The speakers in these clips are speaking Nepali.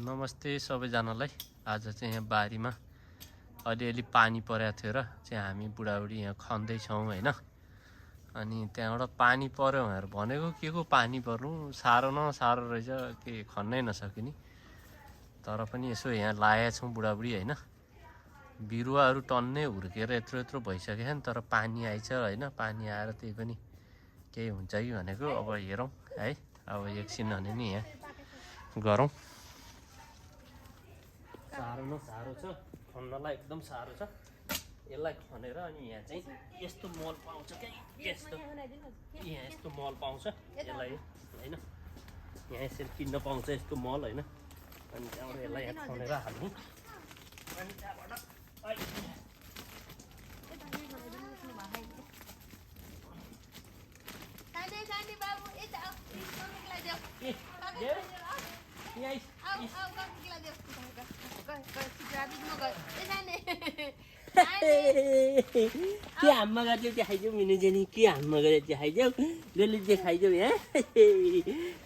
नमस्ते सबैजनालाई। आज चाहिँ यहाँ बारीमा अलिअलि पानी परेको थियो र चाहिँ हामी बुढाबुढी यहाँ खन्दैछौँ होइन। अनि त्यहाँबाट पानी पर्यो भनेर भनेको के को पानी पर्नु साह्रो न साह्रो रहेछ के खन्नै नसकिने। तर पनि यसो यहाँ लाएका छौँ बुढाबुढी होइन। बिरुवाहरू टन्नै हुर्केर यत्रो यत्रो भइसक्यो नि, तर पानी आइछ होइन। पानी आएर त्यही पनि केही हुन्छ कि भनेको। अब हेरौँ है, अब एकछिन भने नि यहाँ गरौँ। साह्रो न साह्रो छ, खन्नलाई एकदम साह्रो छ। यसलाई खनेर अनि यहाँ चाहिँ यस्तो मल पाउँछ क्या, यस्तो यहाँ यस्तो मल पाउँछ यसलाई होइन। यहाँ यसरी किन्न पाउँछ यस्तो मल होइन। अनि त्यहाँबाट यसलाई यहाँ खनेर हाल्नु। अनि त्यहाँबाट के हाममा गएर देखाइदेऊ मिनु जेनी, के हाममा गरेर देखाइदेऊ जसले देखाइदेऊ यहाँ।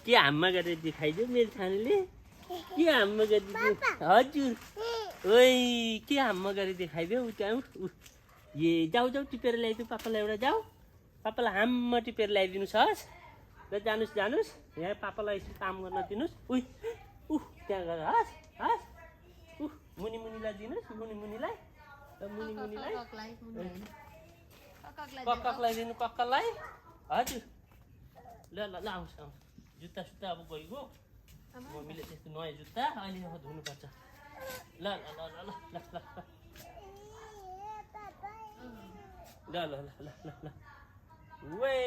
के हाममा गरेर देखाइदेऊ मेरो छानेले, के हाममा गरिदिनु। हजुर ओइ के हाममा गरेर देखाइदेऊ। त्यहाँ ए जाऊ जाऊ टिपेर ल्याइदिऊ पापालाई एउटा, जाऊ पापालाई हाममा टिपेर ल्याइदिनुहोस्। हस् ल जानुहोस् जानुहोस्, यहाँ पापालाई यसो काम गर्न दिनुहोस्। उही त्यहाँ गएर हस् हस् मुनि मुनिलाई दिनुहोस्, मुनि मुनिलाई मुनि मुनिलाई कक्कालाई दिनु, कक्कालाई। हजुर ल ल ल आउँछ आउँछ। जुत्ता सुत्ता अब गइगयो मम्मीले, त्यस्तो नयाँ जुत्ता अहिले अब धुनुपर्छ। ल ल ल ल ल ल ल ल ल ल ल वे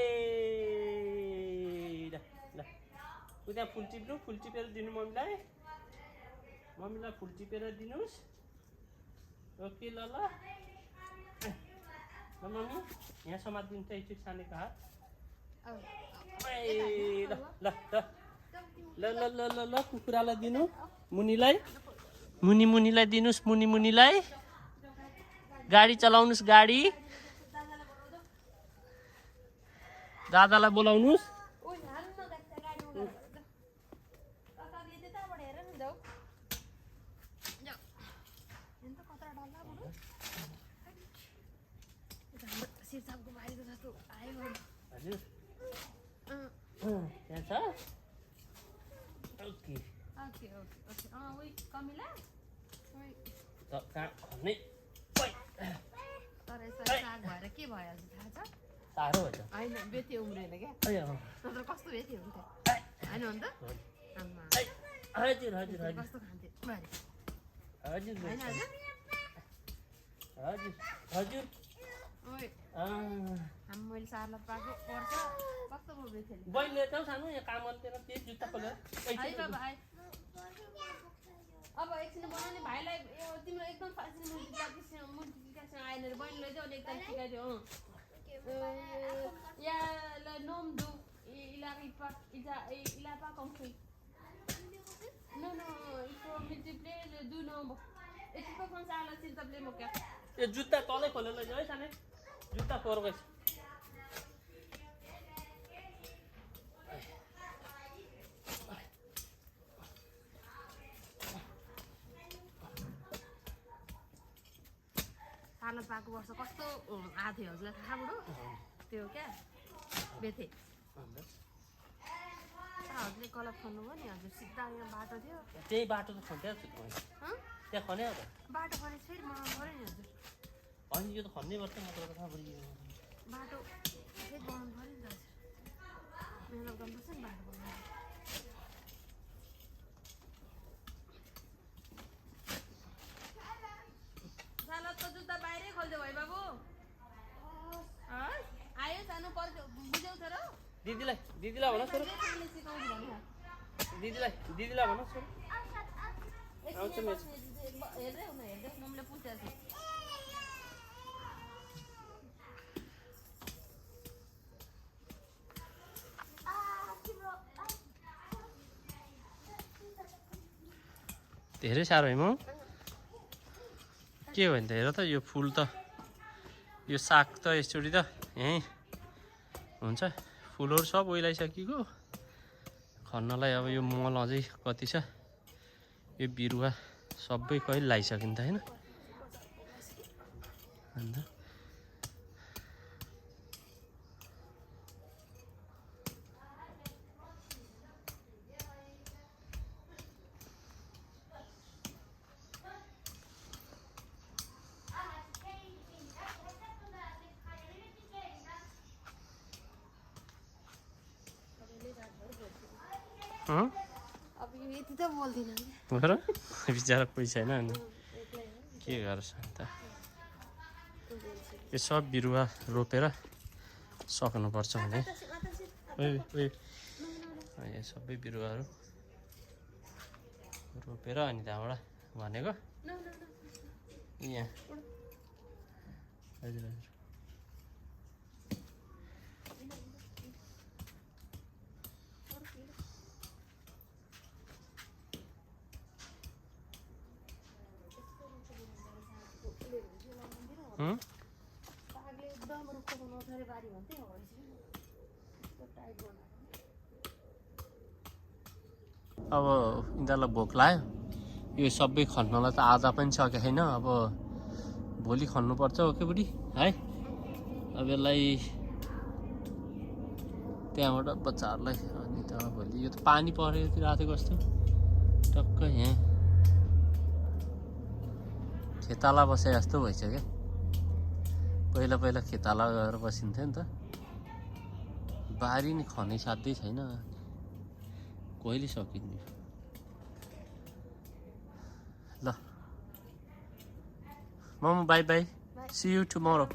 ल ल उता फुल टिप्नु, फुल टिपेर दिनु मम्मीलाई, मम्मीलाई फुल टिपेर दिनुहोस्। ओके ल ल ल मम्मी यहाँ समातिदिनु त एकचोटि सानेको हात। ल ल ल ल ल ल ल कुखुरालाई दिनु, मुनिलाई मुनि मुनिलाई दिनुहोस्, मुनि मुनिलाई। गाडी चलाउनुहोस्, गाडी दादालाई बोलाउनुहोस्। त्यहाँ छ ओके ओके ओके ओइ कमिला खन्ने तर यसो साग भएर के भयो थाहा छ? साह्रो भएछ होइन बेथे उम्रेन क्या, नत्र कस्तो बेथे हुन्थ्यो होइन अन्त। हजुर हजुर हजुर कस्तो खान्थ्यो हजुर होइन हजुर हजुर हजुर। मैले सारलाई पाएको पर्छ कस्तो पो बेथे। बहिनीले त सानो यहाँ काम गर्दैन, त्यही जुत्ता खोलेर अब एकछिन बनाउने भाइलाई तिम्रो एकदम मुल्टिप्लिकेसन आएन रे। बहिनीले चाहिँ अलिक एकदम सिकाइदियो। या नोम दु इलापा comfy no no il faut multiplier les deux nombres et tu peux penser à la s'il te plaît mon cœur। यो जुत्ता तलै खोलेर लैजाऊ है सानै, जुत्ता फोहोर गएछ। सारलाई पाएको वर्ष कस्तो आएको थियो हजुरलाई थाहा बुढो? त्यो क्या बेथे हजुरले गलत खन्नुभयो नि हजुर। सिधा यहाँ बाटो थियो, त्यही बाटो त खन्थ्यो त्यहाँ खने हो त बाटो खनेपछि फेरि बनाउनु पऱ्यो नि हजुर। होइन यो त खन्नै पर्छ, म त कहाँ बाटो फेरि बनाउनु पऱ्यो नि हजुर। मेहनत गर्नुपर्छ नि बाटो बनाउनु। साला त जुत्ता बाहिरै खोल्दियो भाइ बाबु। आयो सानो पर्छ बुझ्यौ त र। दिदीलाई भनोस् सर, दिदीलाई भनोस् सर। आउँछ मेरो हेर्दै हुनु हेर्दै मम्मीले पुछिरहेको छु। धेरै साह्रो है म के हो भने त हेर त यो फुल त यो साग त यसचोटि त यहीँ हुन्छ। फुलहरू सब ओइलाइसकेको खन्नलाई अब यो मल अझै कति छ यो बिरुवा सबै कहिले लगाइसकिन्छ होइन अन्त अब यो यति त बोल्दिनँ र बिचरा कोही छैन अनि के गर्छ अन्त यो सब बिरुवा रोपेर सक्नुपर्छ भने यो सबै बिरुवाहरू रोपेर अनि त्यहाँबाट भनेको यहाँ हजुर हजुर कागले एकदम रुखो बनाउँछ अरे बारी भन्थे अब यिनीहरूलाई भोक लाग्यो यो सबै खन्नलाई त आधा पनि सकेको छैन अब भोलि खन्नुपर्छ ओके बुढी है अब यसलाई त्यहाँबाट बच्चाहरूलाई अनि त्यहाँबाट भोलि यो त पानी परेको राति कस्तो टक्क यहाँ खेताला बसे जस्तो भइसक्यो पहिला पहिला खेताला गएर बसिन्थ्यो नि त बारी नि खनै साध्यै छैन कहिले सकिने ल मम bye bye see you tomorrow